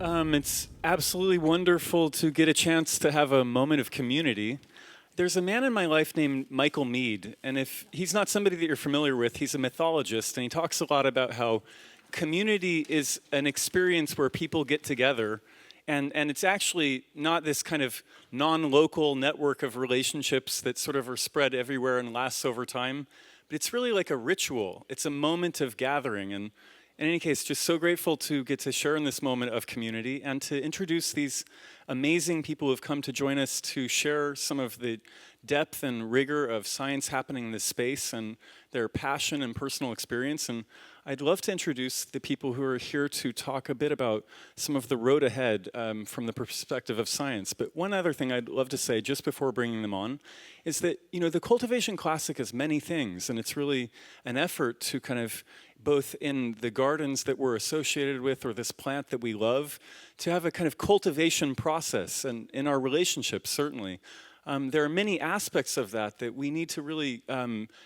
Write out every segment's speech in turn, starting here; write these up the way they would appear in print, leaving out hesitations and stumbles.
It's absolutely wonderful to get a chance to have a moment of community. There's a man in my life named Michael Mead, and if he's not somebody that you're familiar with, he's a mythologist, and he talks a lot about how community is an experience where people get together, and it's actually not this kind of non-local network of relationships that sort of are spread everywhere and lasts over time, but it's really like a ritual. It's a moment of gathering, and in any case, just so grateful to get to share in this moment of community and to introduce these amazing people who have come to join us to share some of the depth and rigor of science happening in this space and their passion and personal experience. And I'd love to introduce the people who are here to talk a bit about some of the road ahead from the perspective of science. But one other thing I'd love to say just before bringing them on is that, the Cultivation Classic is many things, and it's really an effort to kind of both in the gardens that we're associated with or this plant that we love, to have a kind of cultivation process and in our relationships, certainly. There are many aspects of that we need to really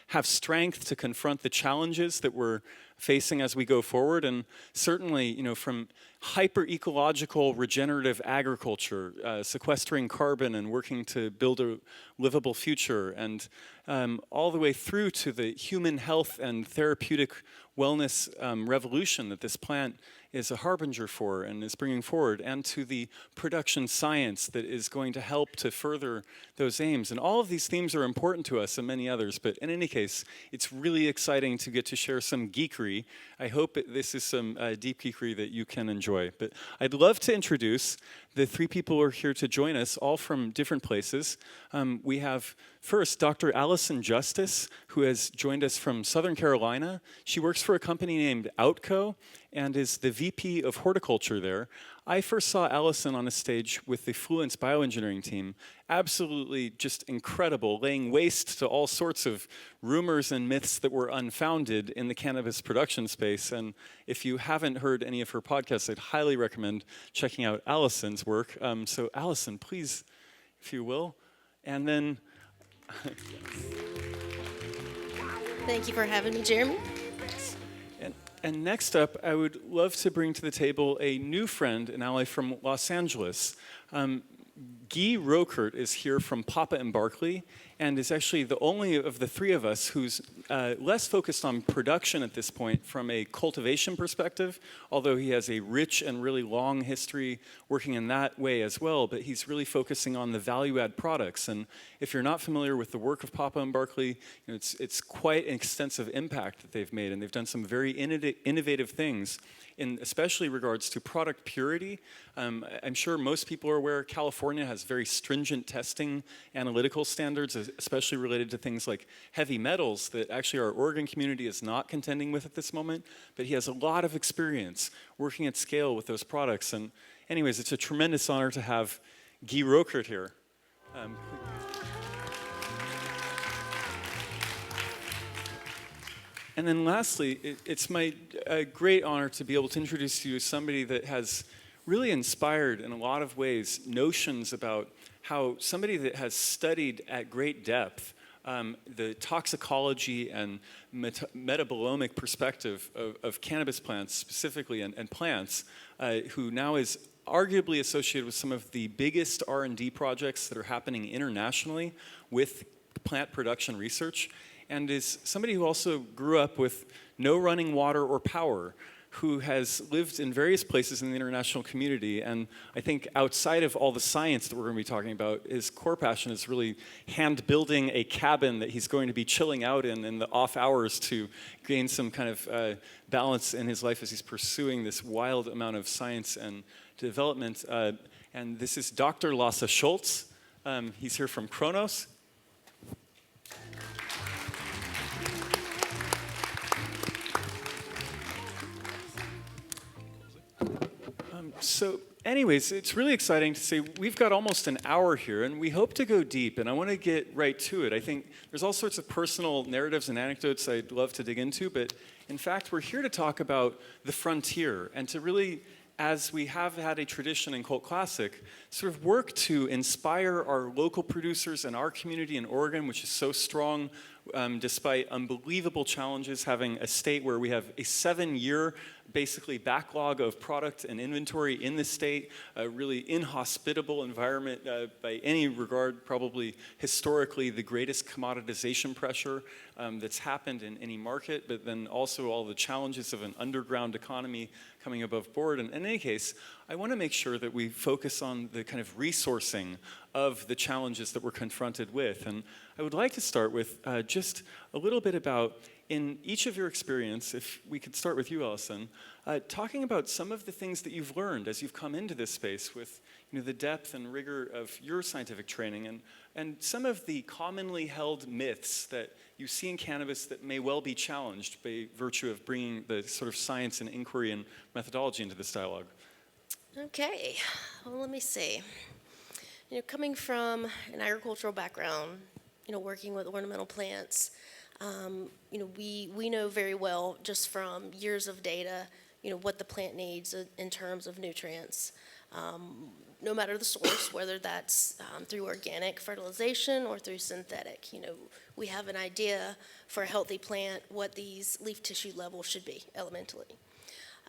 have strength to confront the challenges that we're facing as we go forward. And certainly, from hyper-ecological regenerative agriculture, sequestering carbon and working to build a livable future, and all the way through to the human health and therapeutic wellness revolution that this plant is a harbinger for and is bringing forward, and to the production science that is going to help to further those aims. And all of these themes are important to us and many others, but in any case, it's really exciting to get to share some geekery. I hope this is some deep geekery that you can enjoy. But I'd love to introduce the three people who are here to join us, all from different places. We have first Dr. Alison Justice, who has joined us from Southern Carolina. She works for a company named OutCo and is the VP of horticulture there. I first saw Alison on a stage with the Fluence bioengineering team. Absolutely just incredible, laying waste to all sorts of rumors and myths that were unfounded in the cannabis production space. And if you haven't heard any of her podcasts, I'd highly recommend checking out Alison's work. So Alison, please, if you will. And then... Thank you for having me, Jeremy. And next up, I would love to bring to the table a new friend, an ally from Los Angeles. Guy Rocourt is here from Papa and Barkley, and is actually the only of the three of us who's less focused on production at this point from a cultivation perspective, although he has a rich and really long history working in that way as well, but he's really focusing on the value-add products. And if you're not familiar with the work of Papa and Barkley, it's quite an extensive impact that they've made, and they've done some very innovative things in especially regards to product purity. I'm sure most people are aware California has very stringent testing analytical standards, especially related to things like heavy metals that actually our Oregon community is not contending with at this moment, but he has a lot of experience working at scale with those products. And anyways, it's a tremendous honor to have Guy Rocourt here. And then lastly, it's my great honor to be able to introduce to you somebody that has really inspired in a lot of ways notions about how somebody that has studied at great depth the toxicology and metabolomic perspective of cannabis plants specifically, and plants, who now is arguably associated with some of the biggest R&D projects that are happening internationally with plant production research, and is somebody who also grew up with no running water or power, who has lived in various places in the international community. And I think outside of all the science that we're going to be talking about, his core passion is really hand building a cabin that he's going to be chilling out in the off hours to gain some kind of balance in his life as he's pursuing this wild amount of science and development. And this is Dr. Lasse Schulze. He's here from Cronos. So anyways, it's really exciting to say we've got almost an hour here, and we hope to go deep, and I want to get right to it. I think there's all sorts of personal narratives and anecdotes I'd love to dig into, but in fact, we're here to talk about the frontier and to really, as we have had a tradition in Cult Classic, sort of work to inspire our local producers and our community in Oregon, which is so strong, despite unbelievable challenges, having a state where we have a 7-year basically backlog of product and inventory in the state, a really inhospitable environment by any regard, probably historically the greatest commoditization pressure that's happened in any market, but then also all the challenges of an underground economy coming above board. And in any case, I want to make sure that we focus on the kind of resourcing of the challenges that we're confronted with. And I would like to start with just a little bit about, in each of your experience, if we could start with you, Alison, talking about some of the things that you've learned as you've come into this space with the depth and rigor of your scientific training, and some of the commonly held myths that you see in cannabis that may well be challenged by virtue of bringing the sort of science and inquiry and methodology into this dialogue. Okay, well, let me see. Coming from an agricultural background, working with ornamental plants, we know very well just from years of data, what the plant needs in terms of nutrients. No matter the source, whether that's through organic fertilization or through synthetic, we have an idea for a healthy plant what these leaf tissue levels should be elementally.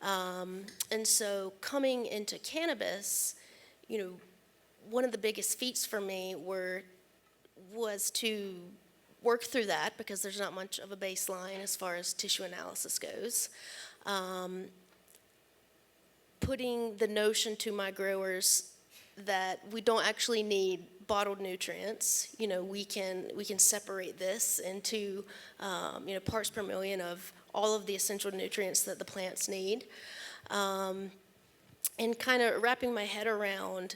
And so coming into cannabis, one of the biggest feats for me was to work through that because there's not much of a baseline as far as tissue analysis goes. Putting the notion to my growers that we don't actually need bottled nutrients. We can separate this into parts per million of all of the essential nutrients that the plants need, and kind of wrapping my head around.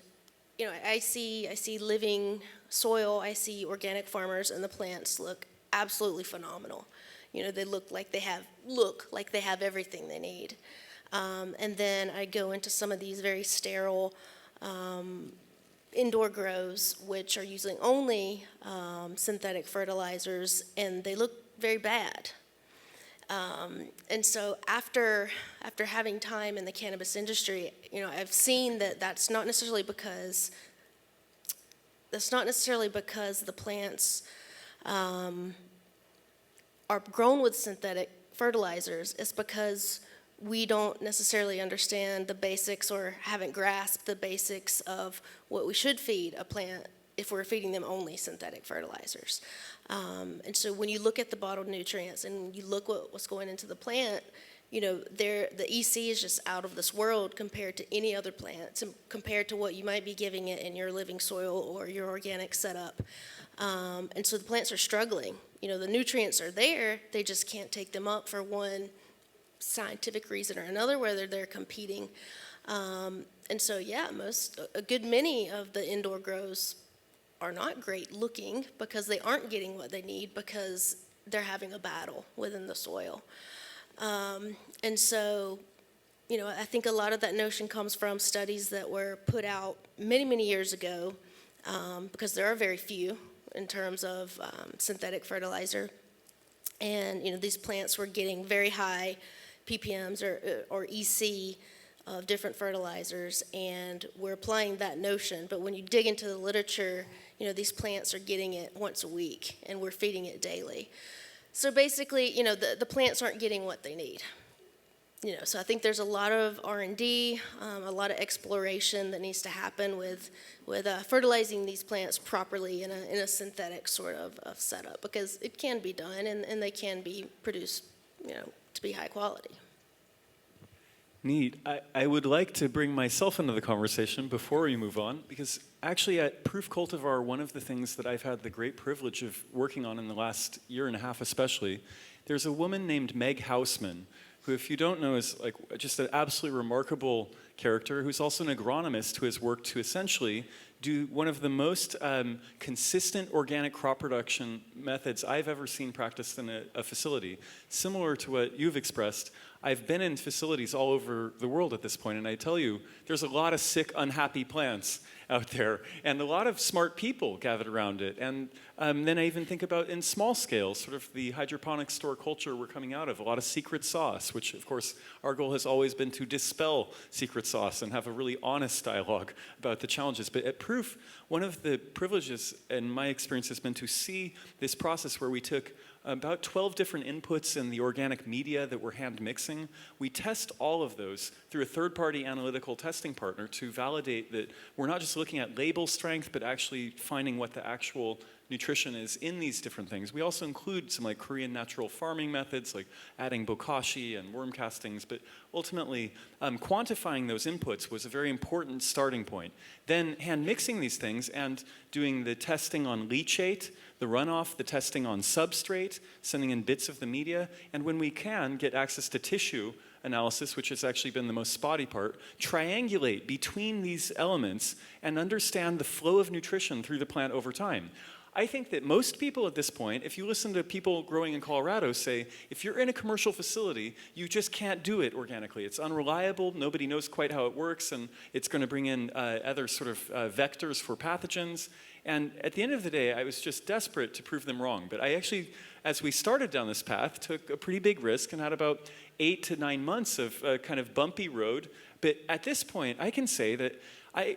I see living soil. I see organic farmers, and the plants look absolutely phenomenal. They look like they have everything they need. And then I go into some of these very sterile indoor grows, which are using only synthetic fertilizers, and they look very bad. And so after having time in the cannabis industry, I've seen that that's not necessarily because the plants are grown with synthetic fertilizers. It's because we don't necessarily understand the basics or haven't grasped the basics of what we should feed a plant if we're feeding them only synthetic fertilizers. And so when you look at the bottled nutrients and you look what's going into the plant, the EC is just out of this world compared to any other plants, and compared to what you might be giving it in your living soil or your organic setup. And so the plants are struggling. The nutrients are there, they just can't take them up for one scientific reason or another, whether they're competing. And so, a good many of the indoor grows are not great looking because they aren't getting what they need because they're having a battle within the soil. And so, I think a lot of that notion comes from studies that were put out many, many years ago, because there are very few in terms of synthetic fertilizer. And, these plants were getting very high ppms or EC of different fertilizers, and we're applying that notion. But when you dig into the literature, these plants are getting it once a week, and we're feeding it daily. So basically, the plants aren't getting what they need. So I think there's a lot of R&D, a lot of exploration that needs to happen with fertilizing these plants properly in a synthetic sort of setup, because it can be done, and they can be produced, to be high quality. Neat. I would like to bring myself into the conversation before we move on, because actually at Prūf Cultivar, one of the things that I've had the great privilege of working on in the last year and a half especially, there's a woman named Meg Houseman, who, if you don't know, is like just an absolutely remarkable character, who's also an agronomist who has worked to essentially do one of the most consistent organic crop production methods I've ever seen practiced in a facility. Similar to what you've expressed, I've been in facilities all over the world at this point, and I tell you, there's a lot of sick, unhappy plants out there, and a lot of smart people gathered around it. And then I even think about in small scale, sort of the hydroponic store culture we're coming out of, a lot of secret sauce, which of course our goal has always been to dispel secret sauce and have a really honest dialogue about the challenges. But at Prūf, one of the privileges in my experience has been to see this process where we took about 12 different inputs in the organic media that we're hand mixing. We test all of those through a third-party analytical testing partner to validate that we're not just looking at label strength, but actually finding what the actual nutrition is in these different things. We also include some like Korean natural farming methods, like adding bokashi and worm castings, but ultimately quantifying those inputs was a very important starting point. Then hand mixing these things and doing the testing on leachate, the runoff, the testing on substrate, sending in bits of the media, and when we can get access to tissue analysis, which has actually been the most spotty part, triangulate between these elements and understand the flow of nutrition through the plant over time. I think that most people at this point, if you listen to people growing in Colorado say, if you're in a commercial facility, you just can't do it organically. It's unreliable, nobody knows quite how it works, and it's going to bring in other sort of vectors for pathogens. And at the end of the day, I was just desperate to prove them wrong. But I actually, as we started down this path, took a pretty big risk and had about 8 to 9 months of kind of bumpy road. But at this point, I can say that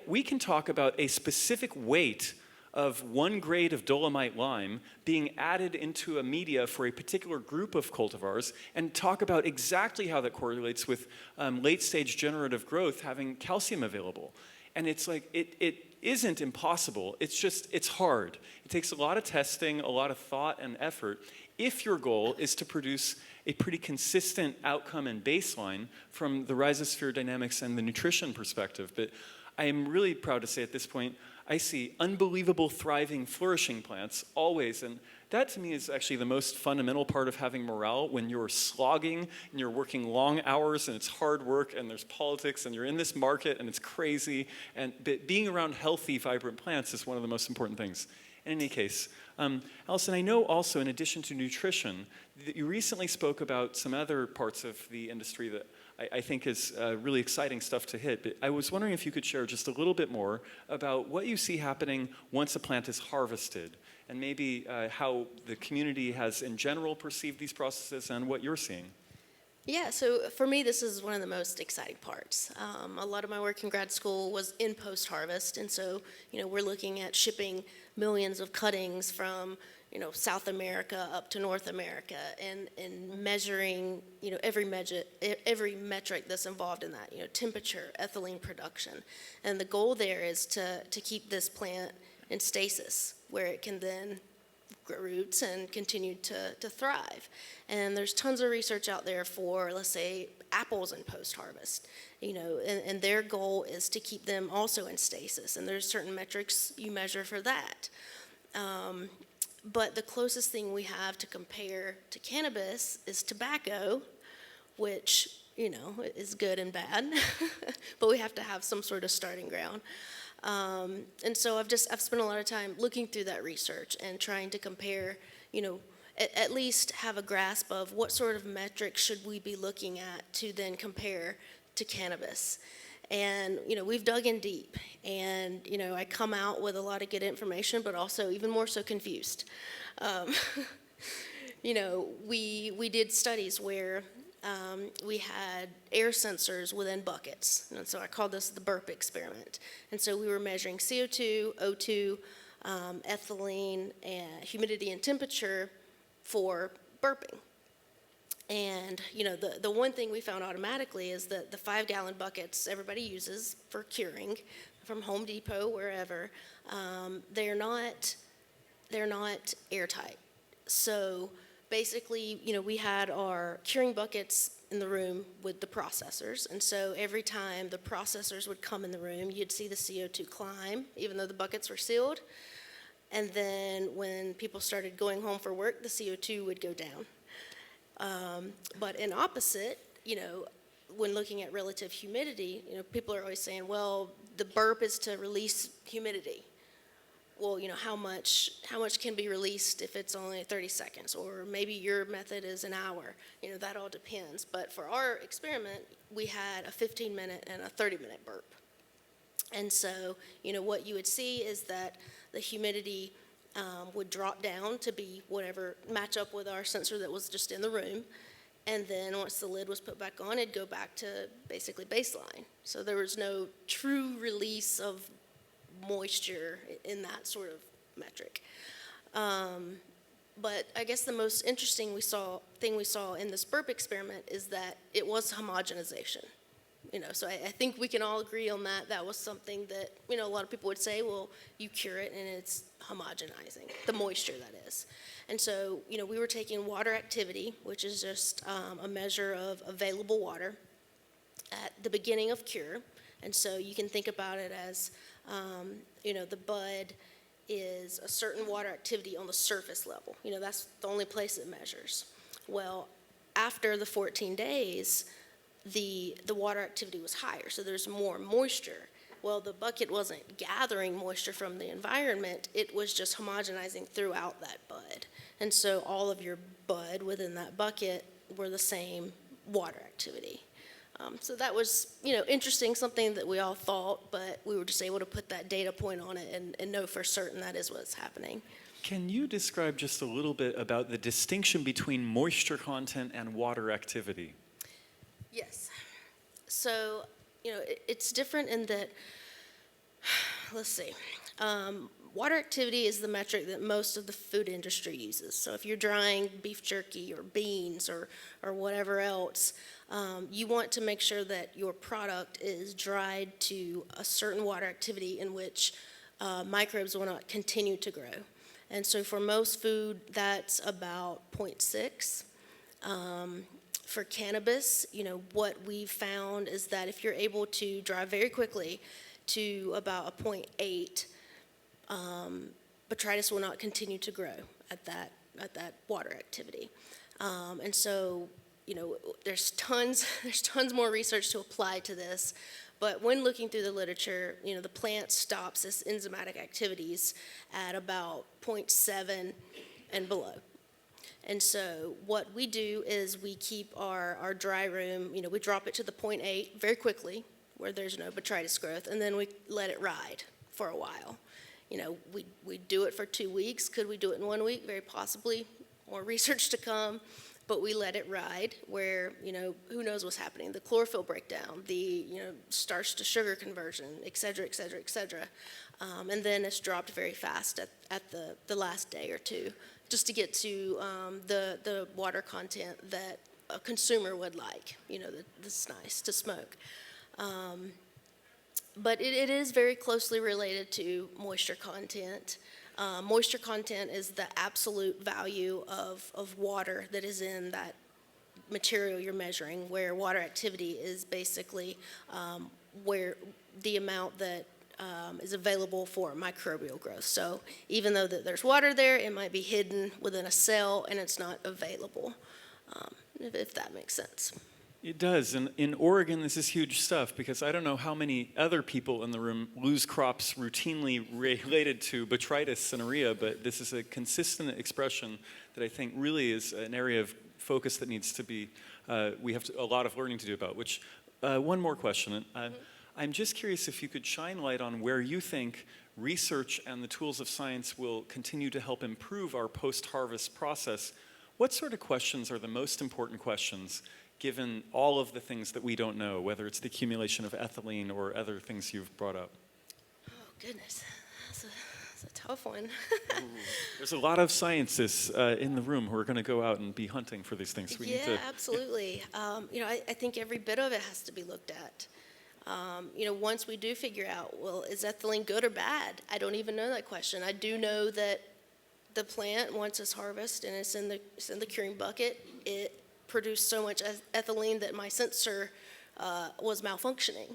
we can talk about a specific weight of 1 grade of dolomite lime being added into a media for a particular group of cultivars and talk about exactly how that correlates with late-stage generative growth having calcium available. And it's like, it isn't impossible, it's hard. It takes a lot of testing, a lot of thought and effort if your goal is to produce a pretty consistent outcome and baseline from the rhizosphere dynamics and the nutrition perspective. But I am really proud to say at this point, I see unbelievable, thriving, flourishing plants always, and that to me is actually the most fundamental part of having morale. When you're slogging and you're working long hours and it's hard work and there's politics and you're in this market and it's crazy, but being around healthy, vibrant plants is one of the most important things. In any case, Alison, I know also in addition to nutrition, that you recently spoke about some other parts of the industry that I think is really exciting stuff to hit. But I was wondering if you could share just a little bit more about what you see happening once a plant is harvested, and maybe how the community has in general perceived these processes and what you're seeing. Yeah, so for me, this is one of the most exciting parts. A lot of my work in grad school was in post-harvest, and so, we're looking at shipping millions of cuttings from, South America up to North America, and measuring, every metric that's involved in that, temperature, ethylene production. And the goal there is to keep this plant in stasis, where it can then grow roots and continue to thrive. And there's tons of research out there for, let's say, apples in post-harvest, and their goal is to keep them also in stasis. And there's certain metrics you measure for that. But the closest thing we have to compare to cannabis is tobacco, which, is good and bad, but we have to have some sort of starting ground. And so I've spent a lot of time looking through that research and trying to compare, at least have a grasp of what sort of metrics should we be looking at to then compare to cannabis. And, we've dug in deep, and, I come out with a lot of good information, but also even more so confused. We did studies where we had air sensors within buckets, and so I call this the burp experiment. And so we were measuring CO2, O2, ethylene, and humidity and temperature for burping. And, the one thing we found automatically is that the 5-gallon buckets everybody uses for curing from Home Depot, wherever, they're not airtight. So basically, we had our curing buckets in the room with the processors. And so every time the processors would come in the room, you'd see the CO2 climb, even though the buckets were sealed. And then when people started going home for work, the CO2 would go down. But in opposite, when looking at relative humidity, people are always saying, well, the burp is to release humidity. Well, how much can be released if it's only 30 seconds, or maybe your method is an hour. That all depends. But for our experiment, we had a 15-minute and a 30-minute burp. And so, what you would see is that the humidity would drop down to be whatever match up with our sensor that was just in the room. And then once the lid was put back on, it'd go back to basically baseline. So there was no true release of moisture in that sort of metric. But I guess the most interesting thing we saw in this burp experiment is that it was homogenization. So I think we can all agree on that. That was something that, a lot of people would say, well, you cure it and it's homogenizing, the moisture that is. And so, we were taking water activity, which is just a measure of available water at the beginning of cure. And so you can think about it as, the bud is a certain water activity on the surface level. That's the only place it measures. Well, after the 14 days, the water activity was higher, so there's more moisture. Well, the bucket wasn't gathering moisture from the environment, it was just homogenizing throughout that bud. And so all of your bud within that bucket were the same water activity. So that was, interesting, something that we all thought, but we were just able to put that data point on it and know for certain that is what's happening. Can you describe just a little bit about the distinction between moisture content and water activity? Yes. So, it's different in that, let's see, water activity is the metric that most of the food industry uses. So if you're drying beef jerky or beans or whatever else, you want to make sure that your product is dried to a certain water activity in which microbes will not continue to grow. And so for most food, that's about 0.6. For cannabis, what we've found is that if you're able to dry very quickly to about a 0.8, botrytis will not continue to grow at that water activity. And so, there's tons more research to apply to this. But when looking through the literature, the plant stops its enzymatic activities at about 0.7 and below. And so what we do is we keep our dry room, we drop it to the 0.8 very quickly where there's no botrytis growth, and then we let it ride for a while. We do it for 2 weeks. Could we do it in 1 week? Very possibly. More research to come. But we let it ride where, who knows what's happening. The chlorophyll breakdown, the, starch to sugar conversion, et cetera, et cetera, et cetera. And then it's dropped very fast at the last day or two, just to get to the water content that a consumer would like, that's nice to smoke. But it is very closely related to moisture content. Moisture content is the absolute value of water that is in that material you're measuring, where water activity is basically where the amount that is available for microbial growth. So even though that there's water there, it might be hidden within a cell and it's not available, if that makes sense. It does. And in Oregon, this is huge stuff because I don't know how many other people in the room lose crops routinely related to botrytis cinerea, but this is a consistent expression that I think really is an area of focus that needs to be, we have a lot of learning to do about, which, one more question. I'm just curious if you could shine light on where you think research and the tools of science will continue to help improve our post-harvest process. What sort of questions are the most important questions given all of the things that we don't know, whether it's the accumulation of ethylene or other things you've brought up? Oh, goodness. That's a tough one. There's a lot of scientists in the room who are going to go out and be hunting for these things. Absolutely. I think every bit of it has to be looked at. Once we do figure out, well, is ethylene good or bad? I don't even know that question. I do know that the plant, once it's harvested and it's in the curing bucket, it produced so much ethylene that my sensor was malfunctioning.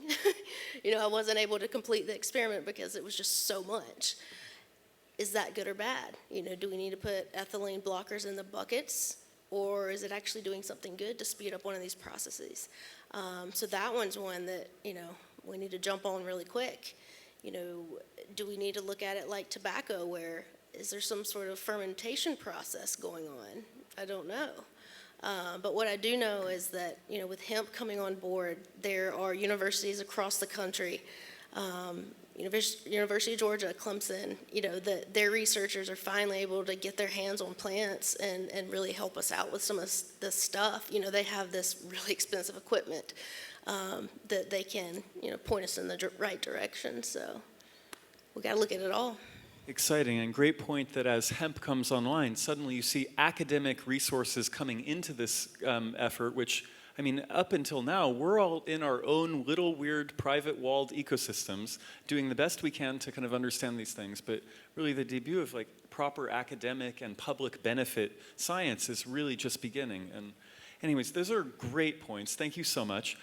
I wasn't able to complete the experiment because it was just so much. Is that good or bad? Do we need to put ethylene blockers in the buckets, or is it actually doing something good to speed up one of these processes? So that one's one that, we need to jump on really quick. Do we need to look at it like tobacco, where is there some sort of fermentation process going on? I don't know. But what I do know is that, with hemp coming on board, there are universities across the country, University of Georgia, Clemson, that their researchers are finally able to get their hands on plants and really help us out with some of this stuff. They have this really expensive equipment that they can, point us in the right direction. So we got to look at it all. Exciting, and great point that as hemp comes online, suddenly you see academic resources coming into this effort, which, I mean, up until now, we're all in our own little weird private walled ecosystems doing the best we can to kind of understand these things. But really the debut of like proper academic and public benefit science is really just beginning. And anyways, those are great points. Thank you so much.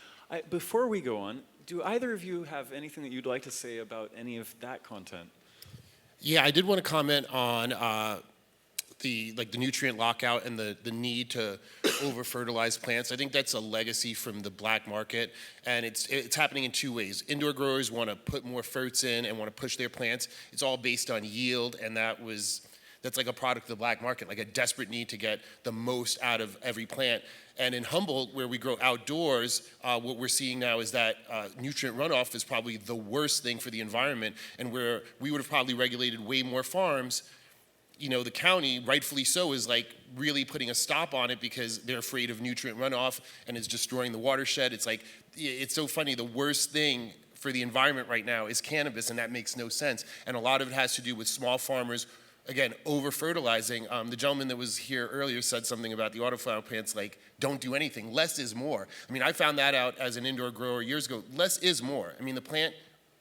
Before we go on, do either of you have anything that you'd like to say about any of that content? Yeah, I did want to comment on the nutrient lockout and the need to over fertilize plants. I think that's a legacy from the black market, and it's happening in two ways. Indoor growers want to put more ferts in and want to push their plants. It's all based on yield, and that's like a product of the black market, like a desperate need to get the most out of every plant. And in Humboldt, where we grow outdoors, what we're seeing now is that nutrient runoff is probably the worst thing for the environment. And where we would have probably regulated way more farms, you know, the county, rightfully so, is like really putting a stop on it because they're afraid of nutrient runoff and it's destroying the watershed. It's like, it's so funny, the worst thing for the environment right now is cannabis, and that makes no sense. And a lot of it has to do with small farmers, again, over-fertilizing. The gentleman that was here earlier said something about the autoflower plants, like, don't do anything. Less is more. I mean, I found that out as an indoor grower years ago. Less is more. I mean, the plant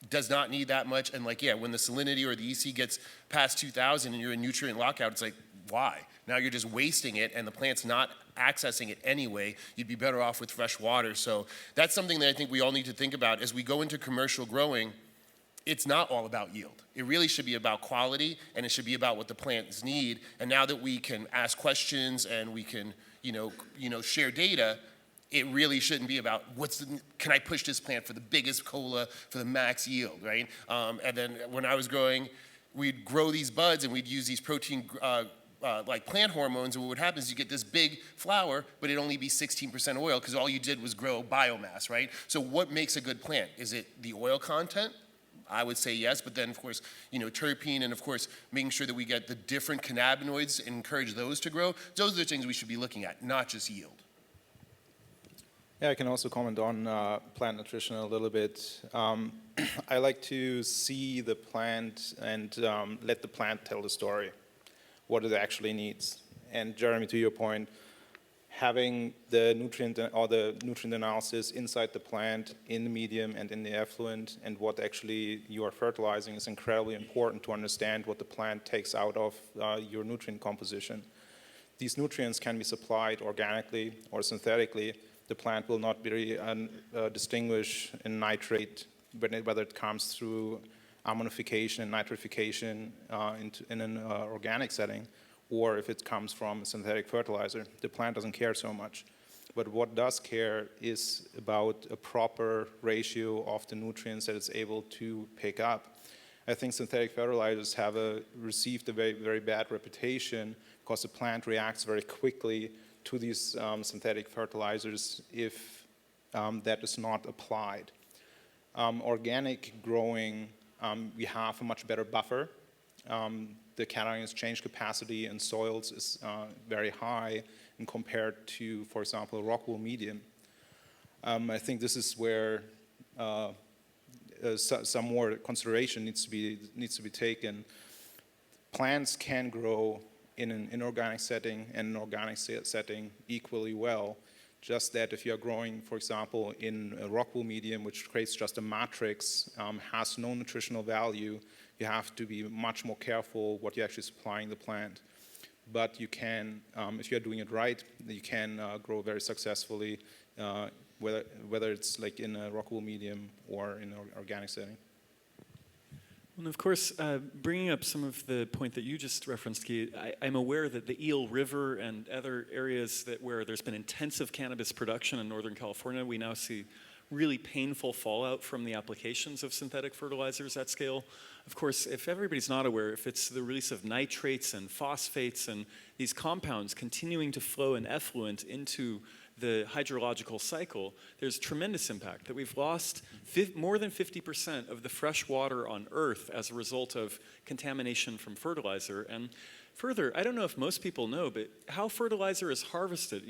does not need that much. And like, yeah, when the salinity or the EC gets past 2,000 and you're in nutrient lockout, it's like, why? Now you're just wasting it and the plant's not accessing it anyway. You'd be better off with fresh water. So that's something that I think we all need to think about as we go into commercial growing. It's not all about yield. It really should be about quality, and it should be about what the plants need. And now that we can ask questions and we can, share data, it really shouldn't be about can I push this plant for the biggest cola for the max yield, right? And then when I was growing, we'd grow these buds and we'd use these protein like plant hormones, and what would happen is you get this big flower, but it'd only be 16% oil because all you did was grow biomass, right? So what makes a good plant? Is it the oil content? I would say yes, but then of course, terpene, and of course, making sure that we get the different cannabinoids and encourage those to grow. Those are the things we should be looking at, not just yield. Yeah, I can also comment on plant nutrition a little bit. I like to see the plant and let the plant tell the story, what it actually needs. And Jeremy, to your point, having the nutrient analysis inside the plant, in the medium and in the effluent, and what actually you are fertilizing is incredibly important to understand what the plant takes out of your nutrient composition. These nutrients can be supplied organically or synthetically. The plant will not be distinguished in nitrate, whether it comes through ammonification and nitrification in an organic setting, or if it comes from a synthetic fertilizer. The plant doesn't care so much. But what does care is about a proper ratio of the nutrients that it's able to pick up. I think synthetic fertilizers have received a very, very bad reputation because the plant reacts very quickly to these synthetic fertilizers if that is not applied. Organic growing, we have a much better buffer. The cation exchange capacity in soils is very high and compared to, for example, rock wool medium. I think this is where some more consideration needs to be taken. Plants can grow in an inorganic setting and an organic setting equally well. Just that if you're growing, for example, in a rock wool medium, which creates just a matrix, has no nutritional value, you have to be much more careful what you're actually supplying the plant. But you can, if you're doing it right, you can grow very successfully, whether it's like in a rock wool medium or in an organic setting. And of course, bringing up some of the point that you just referenced, Keith, I'm aware that the Eel River and other areas where there's been intensive cannabis production in Northern California, we now see really painful fallout from the applications of synthetic fertilizers at scale. Of course, if everybody's not aware, if it's the release of nitrates and phosphates and these compounds continuing to flow in effluent into the hydrological cycle, there's tremendous impact that we've lost more than 50% of the fresh water on Earth as a result of contamination from fertilizer. And Further, I don't know if most people know, but how fertilizer is harvested,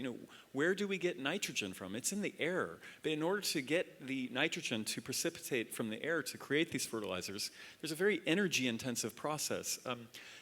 where do we get nitrogen from? It's in the air. But in order to get the nitrogen to precipitate from the air to create these fertilizers, there's a very energy-intensive process.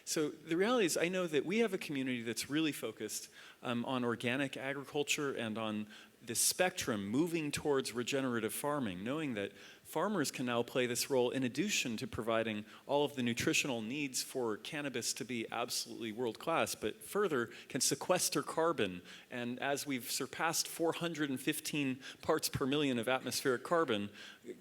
So the reality is I know that we have a community that's really focused on organic agriculture and on the spectrum moving towards regenerative farming, knowing that farmers can now play this role in addition to providing all of the nutritional needs for cannabis to be absolutely world-class, but further can sequester carbon. And as we've surpassed 415 parts per million of atmospheric carbon,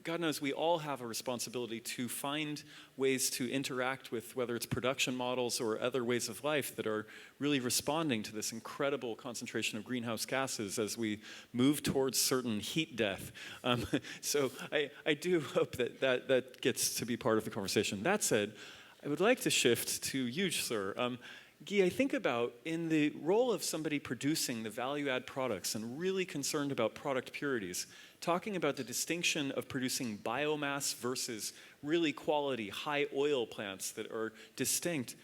God knows we all have a responsibility to find ways to interact with whether it's production models or other ways of life that are really responding to this incredible concentration of greenhouse gases as we move towards certain heat death. So I do hope that gets to be part of the conversation. That said, I would like to shift to you, sir. Guy, I think about in the role of somebody producing the value-add products and really concerned about product purities, talking about the distinction of producing biomass versus really quality, high oil plants that are distinct.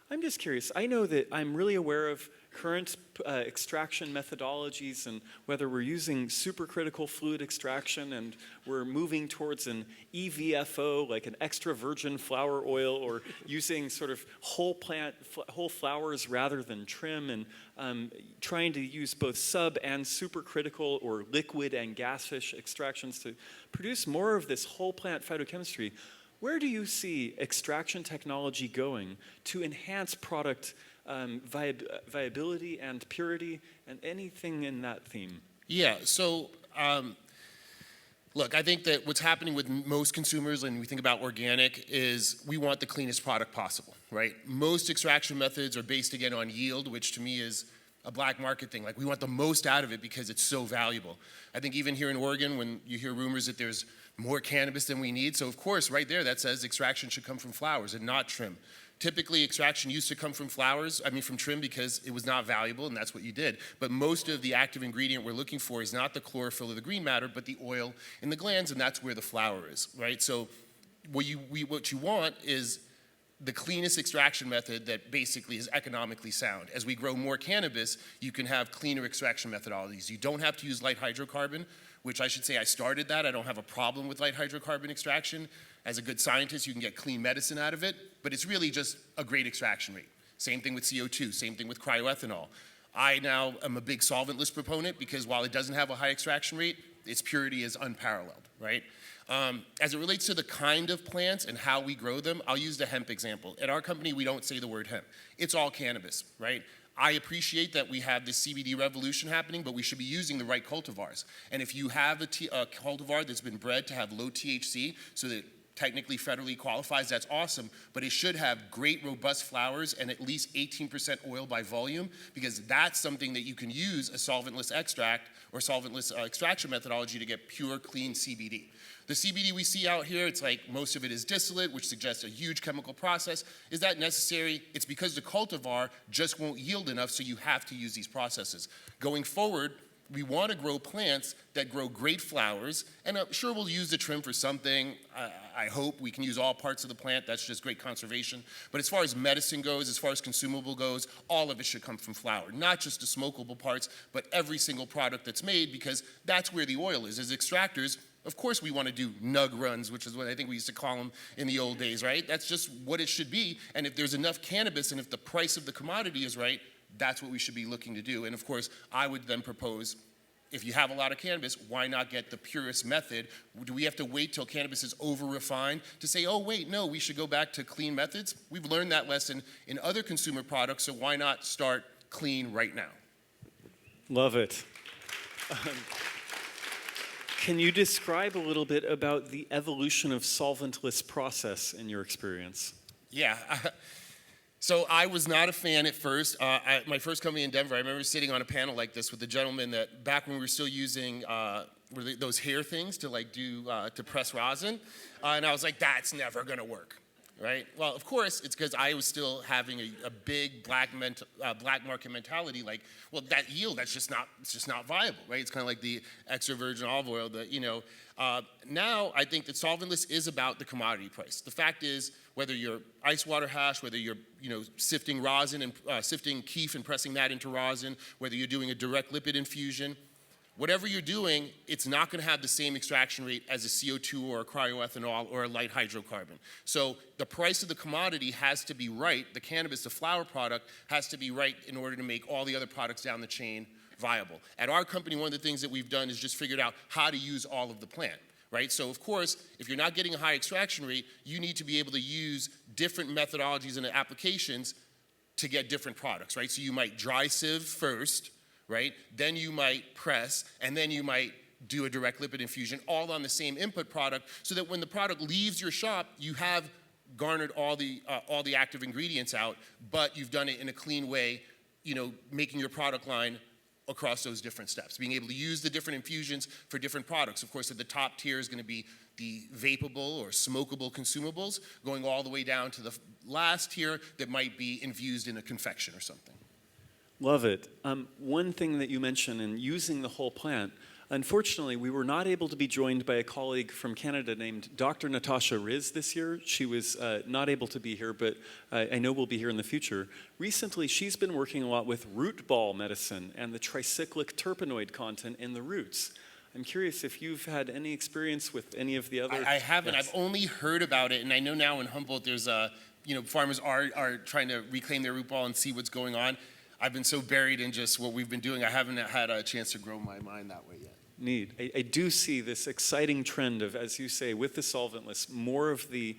I'm just curious. I know that I'm really aware of current extraction methodologies and whether we're using supercritical fluid extraction and we're moving towards an EVFO, like an extra virgin flower oil, or using sort of whole flowers rather than trim, and trying to use both sub and supercritical or liquid and gaseous extractions to produce more of this whole plant phytochemistry. Where do you see extraction technology going to enhance product viability and purity and anything in that theme? Yeah, so look, I think that what's happening with most consumers, and we think about organic, is we want the cleanest product possible, right? Most extraction methods are based, again, on yield, which to me is a black market thing. Like, we want the most out of it because it's so valuable. I think even here in Oregon, when you hear rumors that there's more cannabis than we need, so of course, right there, that says extraction should come from flowers and not trim. Typically, extraction used to come from from trim because it was not valuable, and that's what you did. But most of the active ingredient we're looking for is not the chlorophyll or the green matter, but the oil in the glands, and that's where the flower is, right? So what you want is the cleanest extraction method that basically is economically sound. As we grow more cannabis, you can have cleaner extraction methodologies. You don't have to use light hydrocarbon, which I should say I started that. I don't have a problem with light hydrocarbon extraction. As a good scientist, you can get clean medicine out of it, but it's really just a great extraction rate. Same thing with CO2, same thing with cryoethanol. I now am a big Solvent List proponent because while it doesn't have a high extraction rate, its purity is unparalleled, right? As it relates to the kind of plants and how we grow them, I'll use the hemp example. At our company, we don't say the word hemp. It's all cannabis, right? I appreciate that we have this CBD revolution happening, but we should be using the right cultivars. And if you have a cultivar that's been bred to have low THC, so that technically federally qualifies, that's awesome, but it should have great robust flowers and at least 18% oil by volume, because that's something that you can use a solventless extract or solventless extraction methodology to get pure, clean CBD. The CBD we see out here, it's like most of it is distillate, which suggests a huge chemical process. Is that necessary? It's because the cultivar just won't yield enough, so you have to use these processes. Going forward, we want to grow plants that grow great flowers, and sure, we'll use the trim for something. I hope we can use all parts of the plant. That's just great conservation. But as far as medicine goes, as far as consumable goes, all of it should come from flower. Not just the smokable parts, but every single product that's made, because that's where the oil is. As extractors, of course we want to do nug runs, which is what I think we used to call them in the old days, right? That's just what it should be. And if there's enough cannabis and if the price of the commodity is right, that's what we should be looking to do. And of course, I would then propose, if you have a lot of cannabis, why not get the purest method? Do we have to wait till cannabis is over-refined to say, oh, wait, no, we should go back to clean methods? We've learned that lesson in other consumer products, so why not start clean right now? Love it. Can you describe a little bit about the evolution of Solvent List process in your experience? Yeah. So I was not a fan at first. My first company in Denver, I remember sitting on a panel like this with a gentleman that back when we were still using those hair things to to press rosin, and I was like, that's never gonna work. right? Well, of course, it's because I was still having a big black market mentality, like, well, that yield, it's just not viable, right? It's kind of like the extra virgin olive oil that, now I think that Solvent List is about the commodity price. The fact is, whether you're ice water hash, whether you're, sifting rosin and sifting keef and pressing that into rosin, whether you're doing a direct lipid infusion, whatever you're doing, it's not going to have the same extraction rate as a CO2 or a cryoethanol or a light hydrocarbon. So the price of the commodity has to be right. The cannabis, the flower product, has to be right in order to make all the other products down the chain viable. At our company, one of the things that we've done is just figured out how to use all of the plant, right? So of course, if you're not getting a high extraction rate, you need to be able to use different methodologies and applications to get different products, right? So you might dry sieve first, right? Then you might press, and then you might do a direct lipid infusion, all on the same input product, so that when the product leaves your shop, you have garnered all the active ingredients out, but you've done it in a clean way, making your product line across those different steps, being able to use the different infusions for different products. Of course, at the top tier is going to be the vapable or smokable consumables, going all the way down to the last tier that might be infused in a confection or something. Love it. One thing that you mentioned in using the whole plant, unfortunately, we were not able to be joined by a colleague from Canada named Dr. Natasha Riz this year. She was not able to be here, but I know will be here in the future. Recently, she's been working a lot with root ball medicine and the tricyclic terpenoid content in the roots. I'm curious if you've had any experience with any of the other... I haven't. Yes. I've only heard about it, and I know now in Humboldt there's farmers are trying to reclaim their root ball and see what's going on. I've been so buried in just what we've been doing, I haven't had a chance to grow my mind that way yet. Neat. I do see this exciting trend of, as you say, with the Solvent List, more of the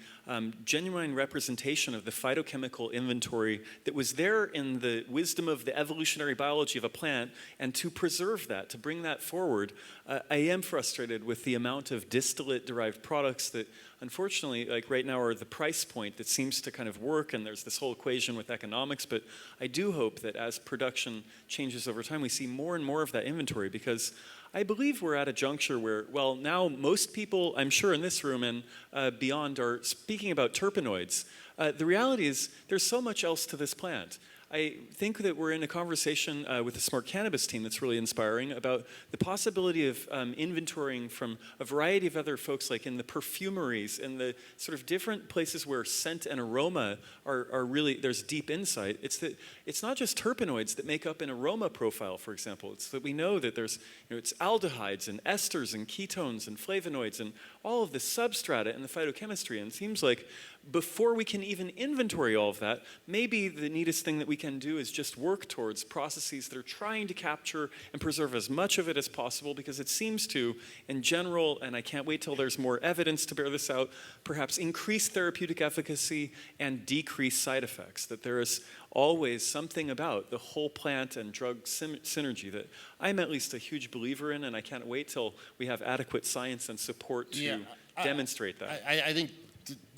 genuine representation of the phytochemical inventory that was there in the wisdom of the evolutionary biology of a plant, and to preserve that, to bring that forward. I am frustrated with the amount of distillate-derived products that, unfortunately, like right now, are the price point that seems to kind of work, and there's this whole equation with economics, but I do hope that as production changes over time, we see more and more of that inventory, because I believe we're at a juncture where, well, now most people, I'm sure in this room and beyond, are speaking about terpenoids. The reality is there's so much else to this plant. I think that we're in a conversation with the Smart Cannabis team that's really inspiring about the possibility of inventorying from a variety of other folks, like in the perfumeries and the sort of different places where scent and aroma are really, there's deep insight. It's that it's not just terpenoids that make up an aroma profile, for example. It's that we know that there's, it's aldehydes and esters and ketones and flavonoids and all of the substrata in the phytochemistry. And it seems like before we can even inventory all of that, maybe the neatest thing that we can do is just work towards processes that are trying to capture and preserve as much of it as possible, because it seems to, in general, and I can't wait till there's more evidence to bear this out, perhaps increase therapeutic efficacy and decrease side effects, that there is always something about the whole plant and drug synergy that I'm at least a huge believer in, and I can't wait till we have adequate science and support to demonstrate that. I think,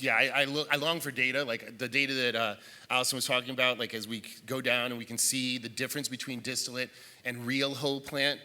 I long for data, like the data that Alison was talking about, like as we go down and we can see the difference between distillate and real whole plant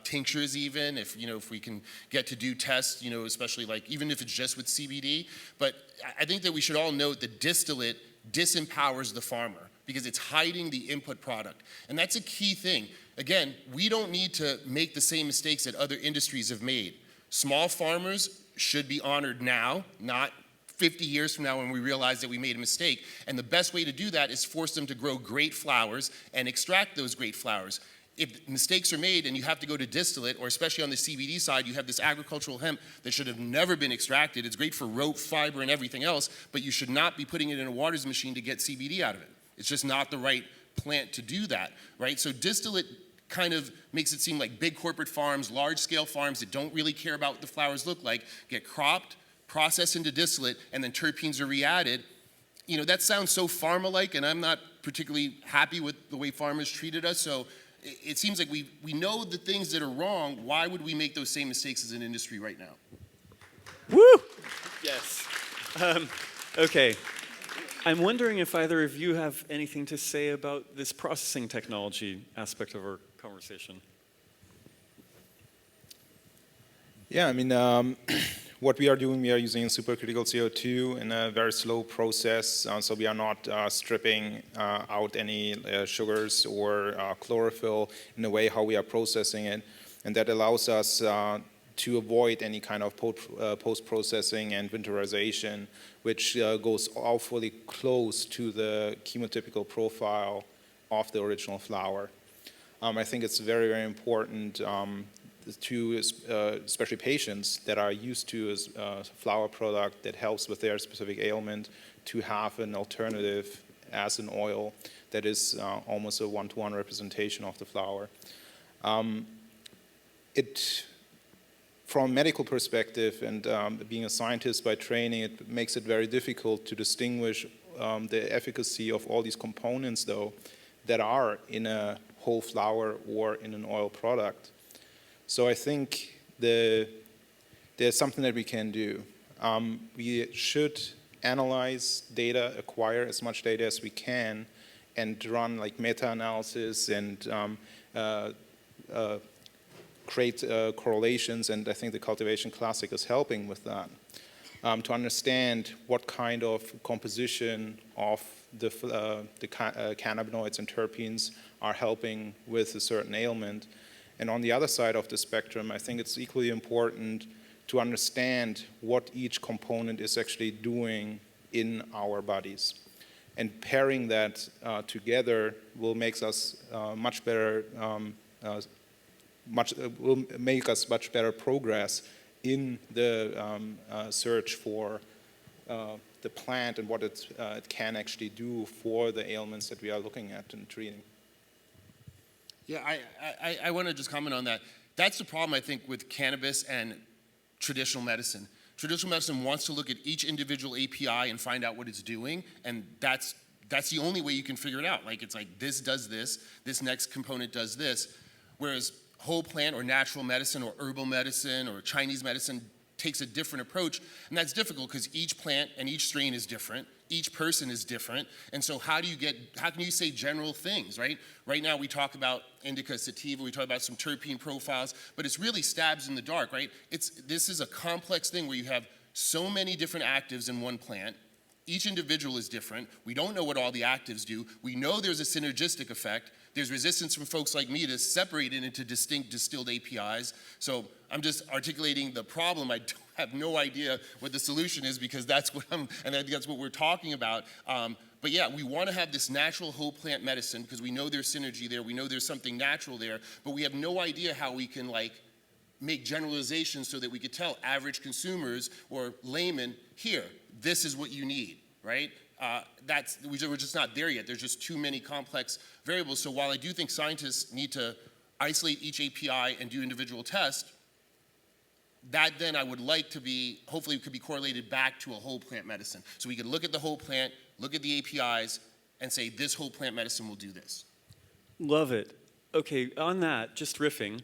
tinctures, even if we can get to do tests, especially like even if it's just with CBD. But I think that we should all note that distillate disempowers the farmer because it's hiding the input product. And that's a key thing. Again, we don't need to make the same mistakes that other industries have made. Small farmers should be honored now, not 50 years from now when we realize that we made a mistake. And the best way to do that is force them to grow great flowers and extract those great flowers. If mistakes are made and you have to go to distillate, or especially on the CBD side, you have this agricultural hemp that should have never been extracted. It's great for rope, fiber, and everything else, but you should not be putting it in a waters machine to get CBD out of it. It's just not the right plant to do that, right? So distillate kind of makes it seem like big corporate farms, large-scale farms that don't really care about what the flowers look like, get cropped, processed into distillate, and then terpenes are re-added. That sounds so pharma-like, and I'm not particularly happy with the way farmers treated us. So it seems like we know the things that are wrong. Why would we make those same mistakes as an industry right now? Woo! Yes. Okay. I'm wondering if either of you have anything to say about this processing technology aspect of our conversation. Yeah, I mean, What we are doing, we are using supercritical CO2 in a very slow process, so we are not stripping out any sugars or chlorophyll in the way how we are processing it, and that allows us to avoid any kind of post-processing and winterization, which goes awfully close to the chemotypical profile of the original flower. I think it's very, very important to especially patients that are used to a flower product that helps with their specific ailment to have an alternative as an oil that is almost a one-to-one representation of the flower. From a medical perspective and being a scientist by training, it makes it very difficult to distinguish the efficacy of all these components, though, that are in a whole flower or in an oil product. So I think there's something that we can do. We should analyze data, acquire as much data as we can, and run like meta-analysis and create correlations, and I think the Cultivation Classic is helping with that, to understand what kind of composition of the cannabinoids and terpenes are helping with a certain ailment. And on the other side of the spectrum, I think it's equally important to understand what each component is actually doing in our bodies. And pairing that together will make us much better progress in the search for the plant and what it can actually do for the ailments that we are looking at and treating. Yeah, I want to just comment on that. That's the problem, I think, with cannabis and traditional medicine. Traditional medicine wants to look at each individual API and find out what it's doing, and that's the only way you can figure it out. Like, it's like, this does this next component does this, whereas whole plant or natural medicine or herbal medicine or Chinese medicine takes a different approach, and that's difficult because each plant and each strain is different. Each person is different, and so how can you say general things, right? Right now we talk about indica, sativa, we talk about some terpene profiles, but it's really stabs in the dark, right? This is a complex thing where you have so many different actives in one plant. Each individual is different. We don't know what all the actives do. We know there's a synergistic effect. There's resistance from folks like me to separate it into distinct distilled APIs. So I'm just articulating the problem. I have no idea what the solution is, because that's what I think that's what we're talking about. But yeah, we want to have this natural whole plant medicine because we know there's synergy there. We know there's something natural there, but we have no idea how we can make generalizations so that we could tell average consumers or laymen, here, this is what you need, right? We're just not there yet. There's just too many complex variables. So while I do think scientists need to isolate each API and do individual tests, that then I would like to be, hopefully could be correlated back to a whole plant medicine. So we could look at the whole plant, look at the APIs, and say this whole plant medicine will do this. Love it. Okay, on that, just riffing,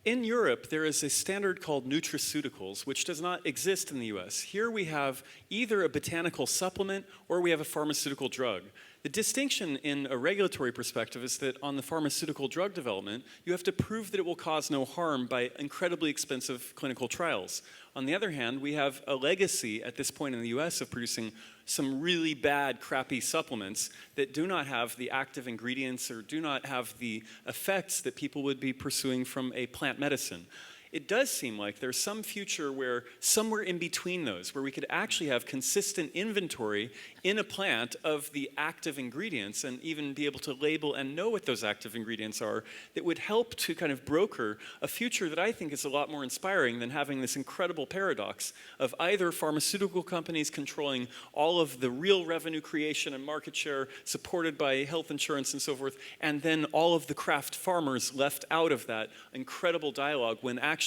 in Europe, there is a standard called Nutriceuticals, which does not exist in the US. Here we have either a botanical supplement or we have a pharmaceutical drug. The distinction in a regulatory perspective is that on the pharmaceutical drug development, you have to prove that it will cause no harm by incredibly expensive clinical trials. On the other hand, we have a legacy at this point in the US of producing some really bad, crappy supplements that do not have the active ingredients or do not have the effects that people would be pursuing from a plant medicine. It does seem like there's some future where somewhere in between those, where we could actually have consistent inventory in a plant of the active ingredients and even be able to label and know what those active ingredients are, that would help to kind of broker a future that I think is a lot more inspiring than having this incredible paradox of either pharmaceutical companies controlling all of the real revenue creation and market share supported by health insurance and so forth, and then all of the craft farmers left out of that incredible dialogue when actually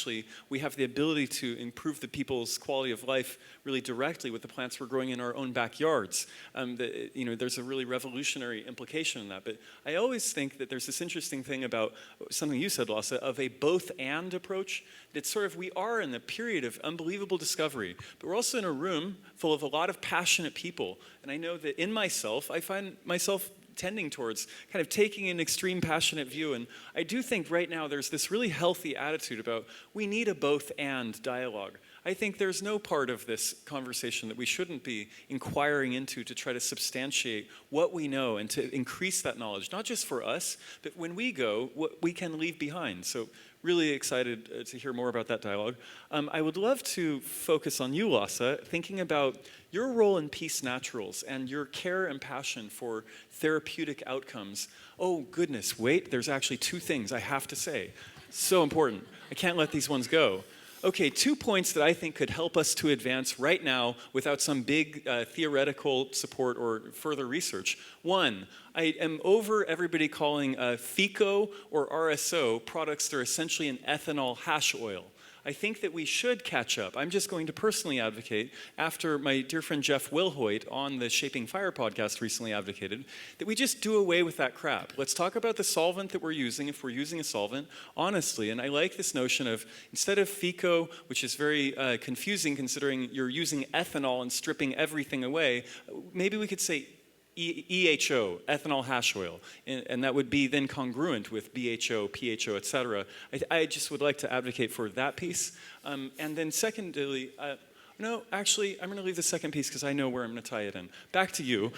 we have the ability to improve the people's quality of life really directly with the plants we're growing in our own backyards. There's a really revolutionary implication in that. But I always think that there's this interesting thing about something you said, Lasse, of a both-and approach. That sort of we are in the period of unbelievable discovery, but we're also in a room full of a lot of passionate people. And I know that in myself, I find myself tending towards kind of taking an extreme passionate view. And I do think right now there's this really healthy attitude about we need a both and dialogue. I think there's no part of this conversation that we shouldn't be inquiring into to try to substantiate what we know and to increase that knowledge, not just for us, but when we go, what we can leave behind. So really excited to hear more about that dialogue. I would love to focus on you, Lasse, thinking about your role in Peace Naturals and your care and passion for therapeutic outcomes. Oh, goodness, wait, there's actually two things I have to say. So important. I can't let these ones go. Okay, 2 points that I think could help us to advance right now without some big theoretical support or further research. One, I am over everybody calling FICO or RSO products that are essentially an ethanol hash oil. I think that we should catch up. I'm just going to personally advocate, after my dear friend Jeff Wilhoit on the Shaping Fire podcast recently advocated, that we just do away with that crap. Let's talk about the solvent that we're using, if we're using a solvent, honestly. And I like this notion of, instead of FICO, which is very confusing considering you're using ethanol and stripping everything away, maybe we could say EHO, ethanol hash oil, and that would be then congruent with BHO, PHO, et cetera. I just would like to advocate for that piece. And then secondly, no, actually, I'm going to leave the second piece because I know where I'm going to tie it in. Back to you.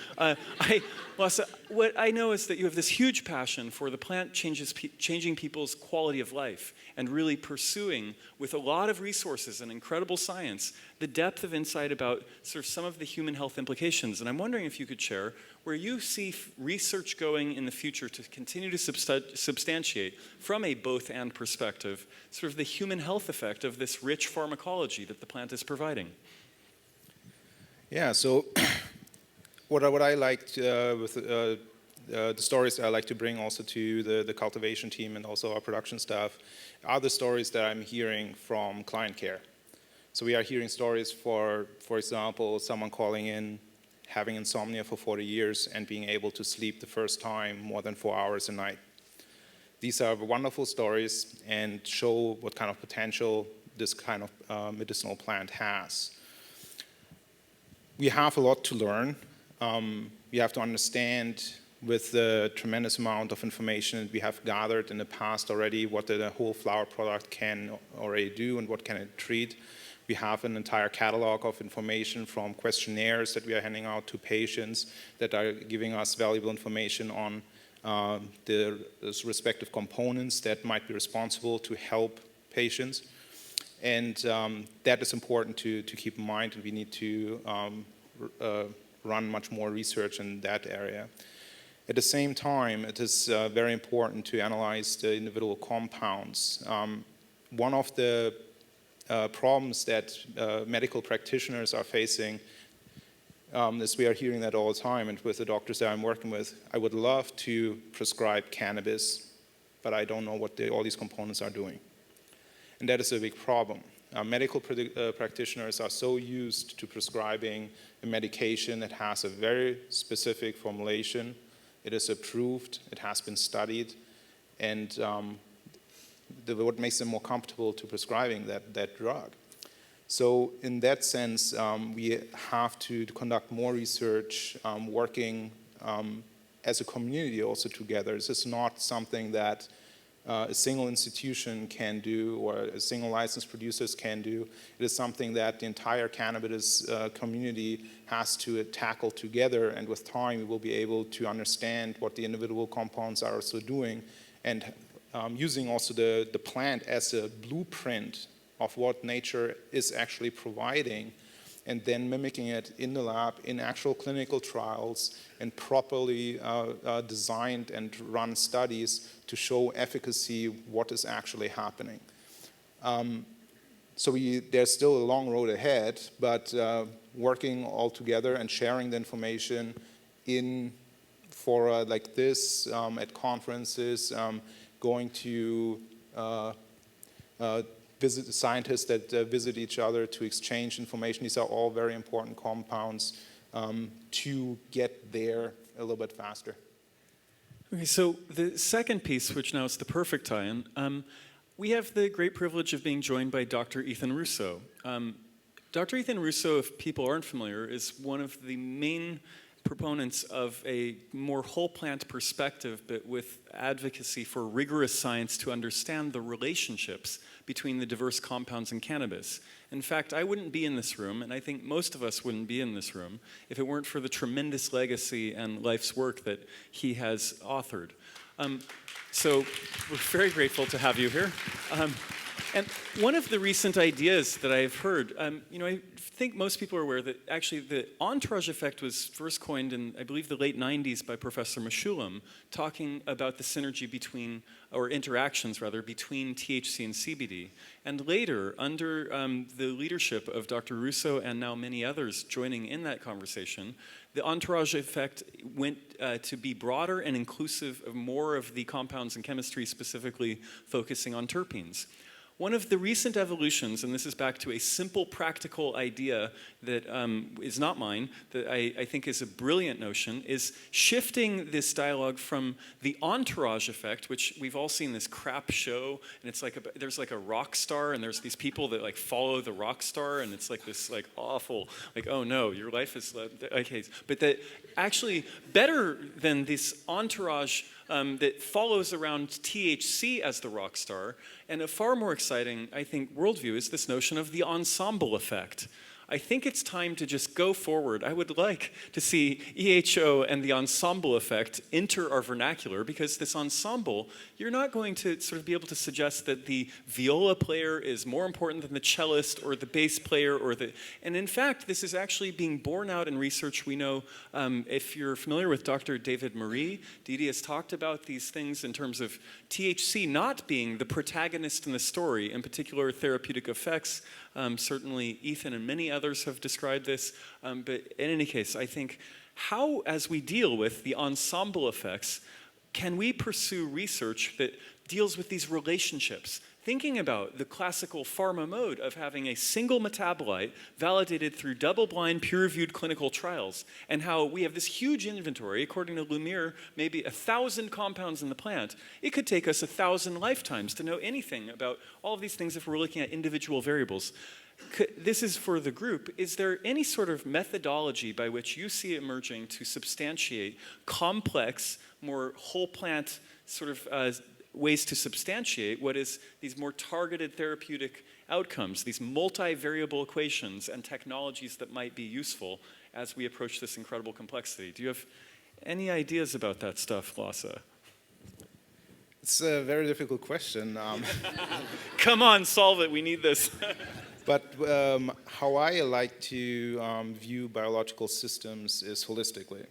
Lasse, what I know is that you have this huge passion for the plant changing people's quality of life and really pursuing, with a lot of resources and incredible science, the depth of insight about sort of some of the human health implications. And I'm wondering if you could share where you see research going in the future to continue to substantiate, from a both-and perspective, sort of the human health effect of this rich pharmacology that the plant is providing. Yeah, so what I liked with the stories that I like to bring also to the cultivation team and also our production staff are the stories that I'm hearing from client care. So we are hearing stories, for example, someone calling in, having insomnia for 40 years and being able to sleep the first time more than 4 hours a night. These are wonderful stories and show what kind of potential this kind of medicinal plant has. We have a lot to learn. We have to understand, with the tremendous amount of information we have gathered in the past already, what the whole flower product can already do and what can it treat. We have an entire catalog of information from questionnaires that we are handing out to patients that are giving us valuable information on the respective components that might be responsible to help patients. And that is important to keep in mind, and we need to run much more research in that area. At the same time, it is very important to analyze the individual compounds. One of the problems that medical practitioners are facing is, we are hearing that all the time, and with the doctors that I'm working with, I would love to prescribe cannabis, but I don't know what all these components are doing. And that is a big problem. Medical practitioners are so used to prescribing a medication that has a very specific formulation. It is approved, it has been studied, and what makes them more comfortable to prescribing that drug. So in that sense, we have to conduct more research, working as a community also together. This is not something that a single institution can do or a single licensed producers can do. It is something that the entire cannabis community has to tackle together, and with time we will be able to understand what the individual compounds are also doing, and using also the plant as a blueprint of what nature is actually providing, and then mimicking it in the lab, in actual clinical trials, and properly designed and run studies to show efficacy, what is actually happening. So there's still a long road ahead, but working all together and sharing the information in fora like this, at conferences, going to visit scientists that visit each other to exchange information. These are all very important compounds to get there a little bit faster. Okay, so the second piece, which now is the perfect tie-in, we have the great privilege of being joined by Dr. Ethan Russo. Dr. Ethan Russo, if people aren't familiar, is one of the main proponents of a more whole plant perspective, but with advocacy for rigorous science to understand the relationships between the diverse compounds in cannabis. In fact, I wouldn't be in this room, and I think most of us wouldn't be in this room, if it weren't for the tremendous legacy and life's work that he has authored. So we're very grateful to have you here. And one of the recent ideas that I've heard, I think most people are aware that actually the entourage effect was first coined in, I believe, the late 90s by Professor Meshulam, talking about the synergy between, or interactions rather, between THC and CBD. And later, under the leadership of Dr. Russo and now many others joining in that conversation, the entourage effect went to be broader and inclusive of more of the compounds and chemistry, specifically focusing on terpenes. One of the recent evolutions, and this is back to a simple practical idea that is not mine, that I think is a brilliant notion, is shifting this dialogue from the entourage effect, which we've all seen this crap show, and it's like there's like a rock star, and there's these people that like follow the rock star, and it's like this like awful, like, oh no, your life is, okay. But that actually better than this entourage that follows around THC as the rock star, and a far more exciting, I think, worldview is this notion of the ensemble effect. I think it's time to just go forward. I would like to see EHO and the ensemble effect enter our vernacular, because this ensemble, you're not going to sort of be able to suggest that the viola player is more important than the cellist or the bass player and in fact, this is actually being borne out in research. We know, if you're familiar with Dr. David Marie, Didi has talked about these things in terms of THC not being the protagonist in the story, in particular therapeutic effects. Certainly Ethan and many others have described this, but in any case, I think how, as we deal with the ensemble effects, can we pursue research that deals with these relationships? Thinking about the classical pharma mode of having a single metabolite validated through double-blind, peer-reviewed clinical trials, and how we have this huge inventory, according to Lumiere, maybe 1,000 compounds in the plant. It could take us 1,000 lifetimes to know anything about all of these things if we're looking at individual variables. This is for the group. Is there any sort of methodology by which you see emerging to substantiate complex, more whole plant sort of ways to substantiate what is these more targeted therapeutic outcomes, these multivariable equations and technologies that might be useful as we approach this incredible complexity? Do you have any ideas about that stuff, Lasse? It's a very difficult question. Come on, solve it. We need this. But how I like to view biological systems is holistically.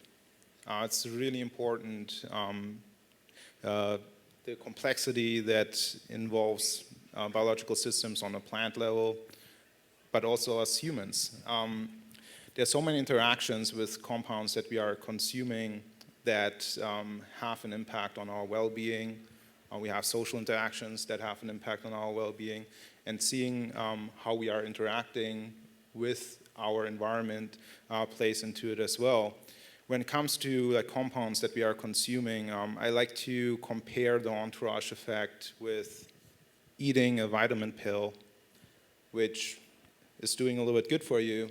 It's really important, the complexity that involves biological systems on a plant level, but also as humans. There's so many interactions with compounds that we are consuming that have an impact on our well-being. We have social interactions that have an impact on our well-being, and seeing how we are interacting with our environment plays into it as well. When it comes to compounds that we are consuming, I like to compare the entourage effect with eating a vitamin pill, which is doing a little bit good for you,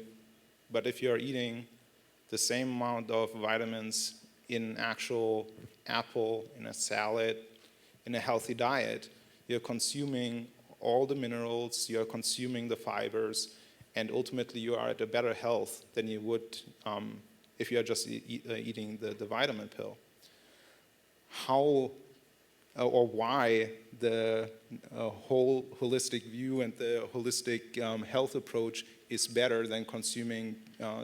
but if you're eating the same amount of vitamins in actual apple, in a salad, in a healthy diet, you're consuming all the minerals, you're consuming the fibers, and ultimately you are at a better health than you would if you are just eating the vitamin pill. How or why the whole holistic view and the holistic health approach is better than consuming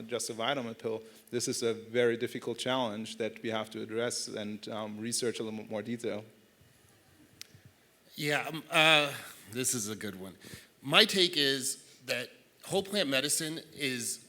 just a vitamin pill, this is a very difficult challenge that we have to address and research a little more detail. Yeah, this is a good one. My take is that whole plant medicine is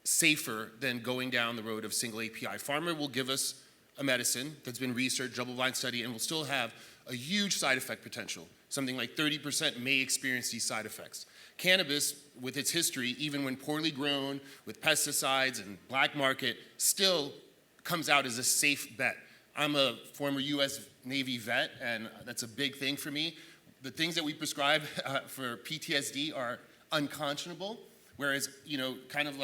safer than going down the road of single API. Pharma will give us a medicine that's been researched, double-blind study, and will still have a huge side effect potential. Something like 30% may experience these side effects. Cannabis, with its history, even when poorly grown, with pesticides and black market, still comes out as a safe bet. I'm a former US Navy vet, and that's a big thing for me. The things that we prescribe for PTSD are unconscionable. Whereas, kind of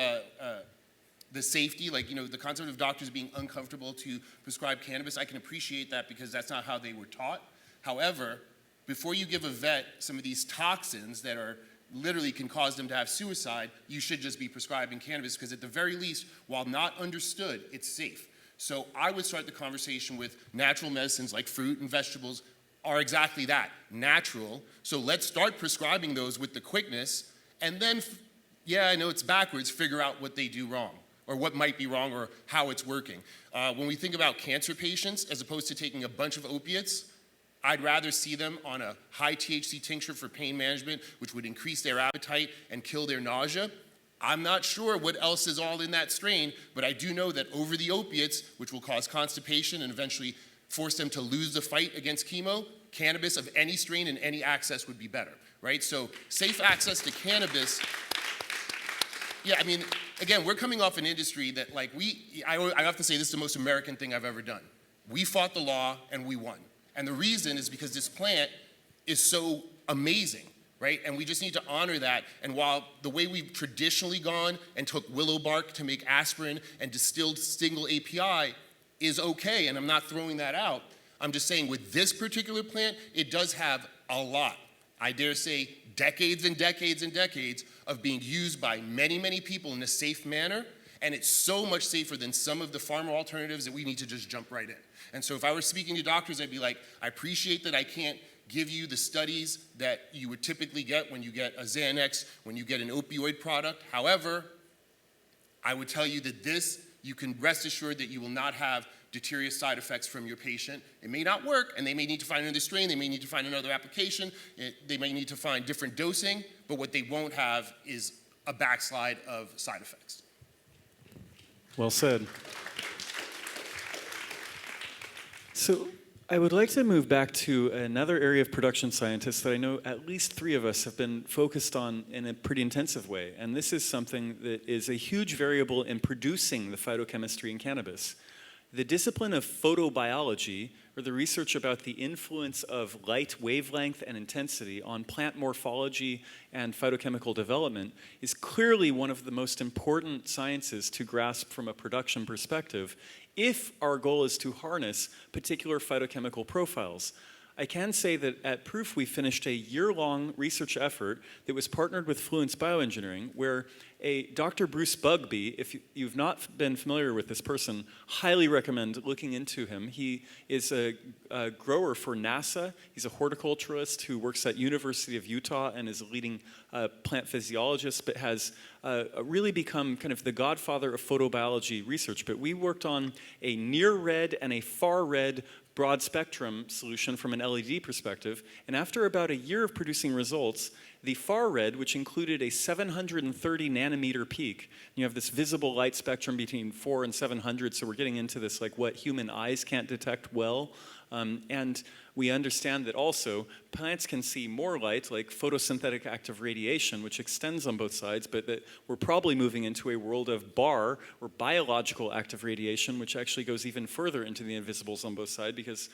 the safety, like, the concept of doctors being uncomfortable to prescribe cannabis, I can appreciate that because that's not how they were taught. However, before you give a vet some of these toxins that are literally can cause them to have suicide, you should just be prescribing cannabis because at the very least, while not understood, it's safe. So I would start the conversation with natural medicines like fruit and vegetables are exactly that, natural. So let's start prescribing those with the quickness, and then, yeah, I know it's backwards, figure out what they do wrong, or what might be wrong, or how it's working. When we think about cancer patients, as opposed to taking a bunch of opiates, I'd rather see them on a high THC tincture for pain management, which would increase their appetite and kill their nausea. I'm not sure what else is all in that strain, but I do know that over the opiates, which will cause constipation and eventually force them to lose the fight against chemo, cannabis of any strain and any access would be better, right? So safe access to cannabis, yeah, I mean, again, we're coming off an industry that I often say this is the most American thing I've ever done. We fought the law and we won. And the reason is because this plant is so amazing, right? And we just need to honor that. And while the way we've traditionally gone and took willow bark to make aspirin and distilled single API is okay, and I'm not throwing that out, I'm just saying with this particular plant, it does have a lot, I dare say decades and decades and decades of being used by many, many people in a safe manner. And it's so much safer than some of the pharma alternatives that we need to just jump right in. And so if I were speaking to doctors, I'd be like, I appreciate that I can't give you the studies that you would typically get when you get a Xanax, when you get an opioid product. However, I would tell you that this, you can rest assured that you will not have deleterious side effects from your patient. It may not work, and they may need to find another strain, they may need to find another application, they may need to find different dosing, but what they won't have is a backslide of side effects. Well said. So I would like to move back to another area of production scientists that I know at least 3 of us have been focused on in a pretty intensive way. And this is something that is a huge variable in producing the phytochemistry in cannabis. The discipline of photobiology, or the research about the influence of light wavelength and intensity on plant morphology and phytochemical development, is clearly one of the most important sciences to grasp from a production perspective if our goal is to harness particular phytochemical profiles. I can say that at Prūf we finished a year-long research effort that was partnered with Fluence Bioengineering, where a Dr. Bruce Bugbee, if you've not been familiar with this person, highly recommend looking into him. He is a grower for NASA. He's a horticulturalist who works at University of Utah and is a leading plant physiologist, but has really become kind of the godfather of photobiology research. But we worked on a near-red and a far-red broad spectrum solution from an LED perspective, and after about a year of producing results, the far red, which included a 730 nanometer peak, you have this visible light spectrum between 4 and 700, so we're getting into this like what human eyes can't detect well, and we understand that also plants can see more light, like photosynthetic active radiation, which extends on both sides, but that we're probably moving into a world of BAR, or biological active radiation, which actually goes even further into the invisibles on both sides, because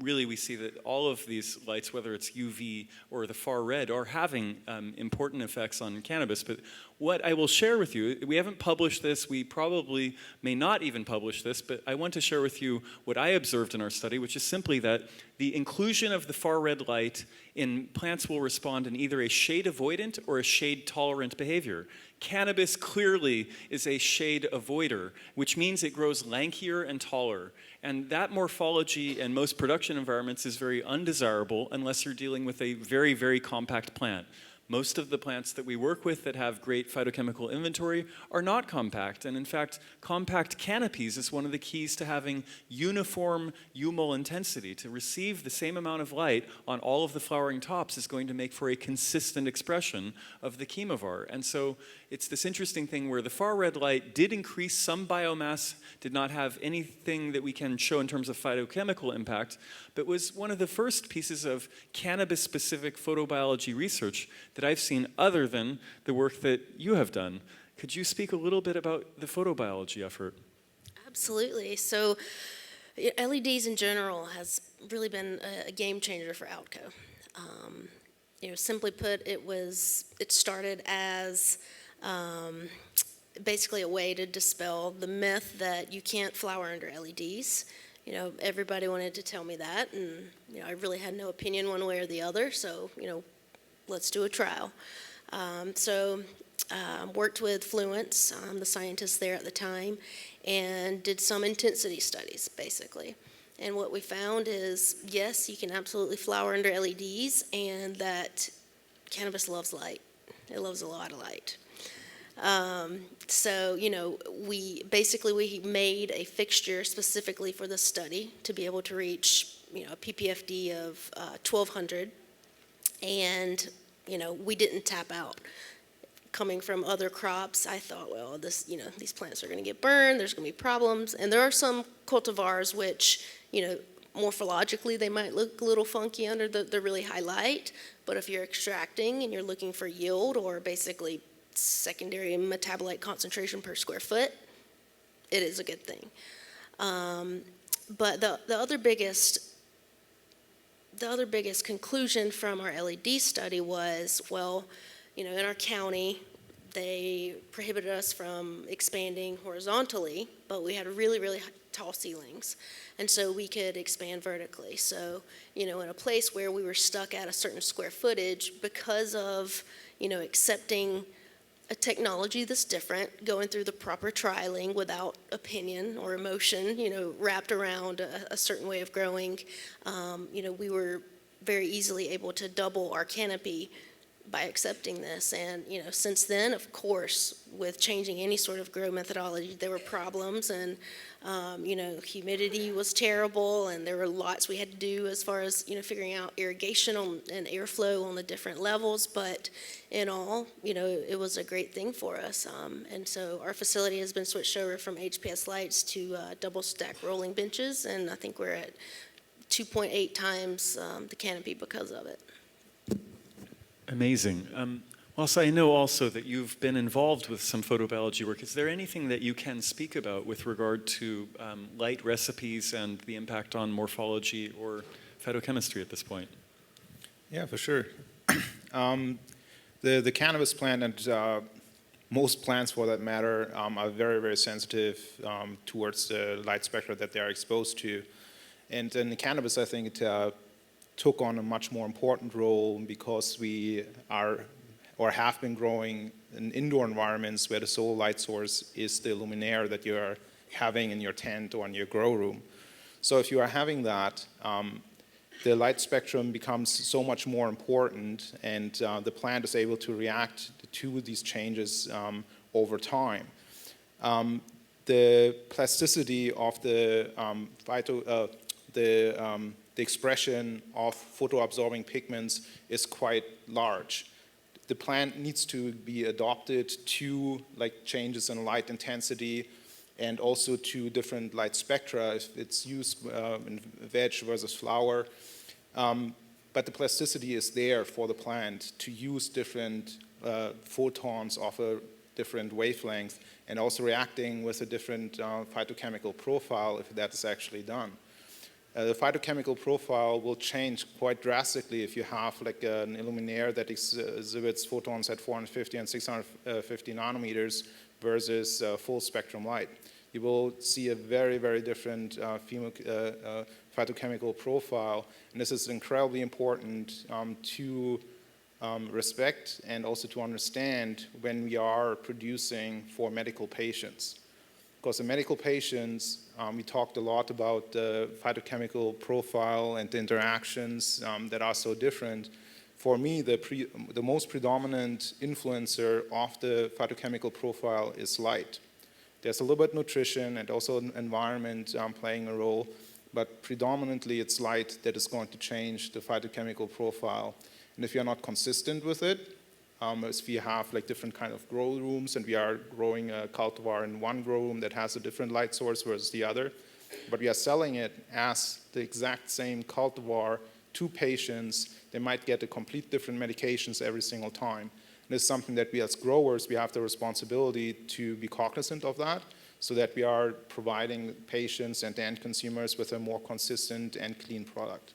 really we see that all of these lights, whether it's UV or the far red, are having important effects on cannabis. But what I will share with you, we haven't published this, we probably may not even publish this, but I want to share with you what I observed in our study, which is simply that the inclusion of the far red light in plants will respond in either a shade avoidant or a shade tolerant behavior. Cannabis clearly is a shade avoider, which means it grows lankier and taller. And that morphology in most production environments is very undesirable unless you're dealing with a very, very compact plant. Most of the plants that we work with that have great phytochemical inventory are not compact. And in fact, compact canopies is one of the keys to having uniform UMOL intensity. To receive the same amount of light on all of the flowering tops is going to make for a consistent expression of the chemovar. And so it's this interesting thing where the far red light did increase some biomass, did not have anything that we can show in terms of phytochemical impact, but was one of the first pieces of cannabis-specific photobiology research that I've seen other than the work that you have done. Could you speak a little bit about the photobiology effort? Absolutely. So LEDs in general has really been a game changer for OutCo. Simply put, it started as basically a way to dispel the myth that you can't flower under LEDs. You know, everybody wanted to tell me that, and, you know, I really had no opinion one way or the other, so, you know, let's do a trial. Worked with Fluence, the scientists there at the time, and did some intensity studies, basically. And what we found is, yes, you can absolutely flower under LEDs, and that cannabis loves light. It loves a lot of light. So, you know, we made a fixture specifically for the study to be able to reach, you know, a ppfd of 1200, and, you know, we didn't tap out. Coming from other crops, I thought, well, this, you know, these plants are going to get burned, there's going to be problems, and there are some cultivars which, you know, morphologically they might look a little funky under the really high light, but if you're extracting and you're looking for yield or basically secondary metabolite concentration per square foot, it is a good thing. But the other biggest conclusion from our LED study was, well, you know, in our county, they prohibited us from expanding horizontally, but we had really, really tall ceilings. And so we could expand vertically. So, you know, in a place where we were stuck at a certain square footage because of, you know, accepting a technology that's different, going through the proper trialing without opinion or emotion, you know, wrapped around a certain way of growing, you know, we were very easily able to double our canopy by accepting this. And, you know, since then, of course, with changing any sort of grow methodology, there were problems, and, you know, humidity was terrible, and there were lots we had to do as far as, you know, figuring out irrigation and airflow on the different levels. But in all, you know, it was a great thing for us. And so our facility has been switched over from HPS lights to double stack rolling benches, and I think we're at 2.8 times the canopy because of it. Amazing. Lasse, I know also that you've been involved with some photobiology work. Is there anything that you can speak about with regard to light recipes and the impact on morphology or phytochemistry at this point? Yeah, for sure. The cannabis plant and most plants, for that matter, are very, very sensitive towards the light spectra that they are exposed to. And in the cannabis, I think it took on a much more important role because we are or have been growing in indoor environments where the sole light source is the luminaire that you are having in your tent or in your grow room. So if you are having that, the light spectrum becomes so much more important, and the plant is able to react to these changes over time. The plasticity of the expression of photoabsorbing pigments is quite large. The plant needs to be adopted to like changes in light intensity and also to different light spectra if it's used in veg versus flower. But the plasticity is there for the plant to use different photons of a different wavelength and also reacting with a different phytochemical profile if that is actually done. The phytochemical profile will change quite drastically if you have like an illuminaire that exhibits photons at 450 and 650 nanometers versus full spectrum light. You will see a very, very different phytochemical profile, and this is incredibly important to respect and also to understand when we are producing for medical patients. Because in medical patients, we talked a lot about the phytochemical profile and the interactions that are so different. For me, the most predominant influencer of the phytochemical profile is light. There's a little bit nutrition and also environment playing a role, but predominantly it's light that is going to change the phytochemical profile. And if you're not consistent with it, as we have like different kind of grow rooms and we are growing a cultivar in one grow room that has a different light source versus the other, but we are selling it as the exact same cultivar to patients, they might get a complete different medications every single time. And it's something that we as growers, we have the responsibility to be cognizant of that so that we are providing patients and end consumers with a more consistent and clean product.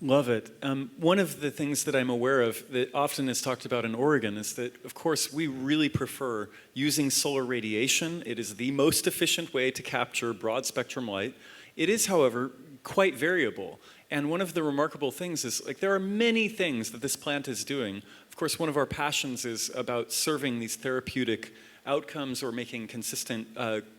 Love it. One of the things that I'm aware of that often is talked about in Oregon is that, of course, we really prefer using solar radiation. It is the most efficient way to capture broad spectrum light. It is, however, quite variable. And one of the remarkable things is, like, there are many things that this plant is doing. Of course, one of our passions is about serving these therapeutic outcomes or making consistent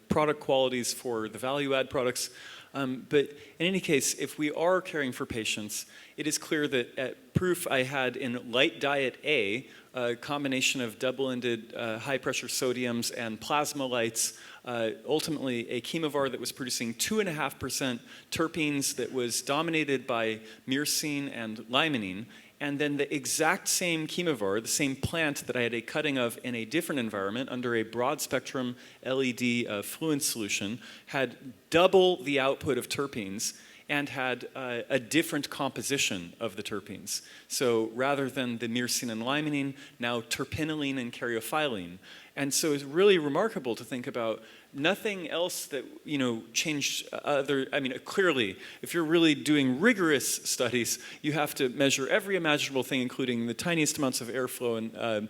product qualities for the value-add products. But in any case, if we are caring for patients, it is clear that at Prūf I had in Light Diet A a combination of double-ended high-pressure sodiums and plasma lights, ultimately a chemovar that was producing 2.5% terpenes that was dominated by myrcene and limonene, and then the exact same chemovar, the same plant that I had a cutting of in a different environment under a broad-spectrum LED fluent solution, had double the output of terpenes and had a different composition of the terpenes. So rather than the myrcene and limonene, now terpinolene and caryophyllene. And so it's really remarkable to think about nothing else that, changed clearly, if you're really doing rigorous studies, you have to measure every imaginable thing, including the tiniest amounts of airflow and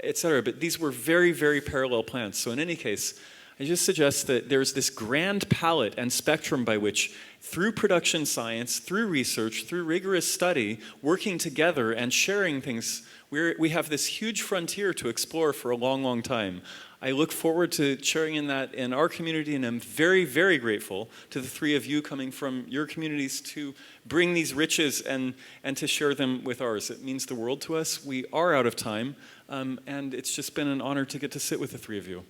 et cetera. But these were very, very parallel plants. So in any case, I just suggest that there's this grand palette and spectrum by which, through production science, through research, through rigorous study, working together and sharing things, we have this huge frontier to explore for a long, long time. I look forward to sharing in that in our community, and I'm very, very grateful to the three of you coming from your communities to bring these riches and to share them with ours. It means the world to us. We are out of time, and it's just been an honor to get to sit with the three of you.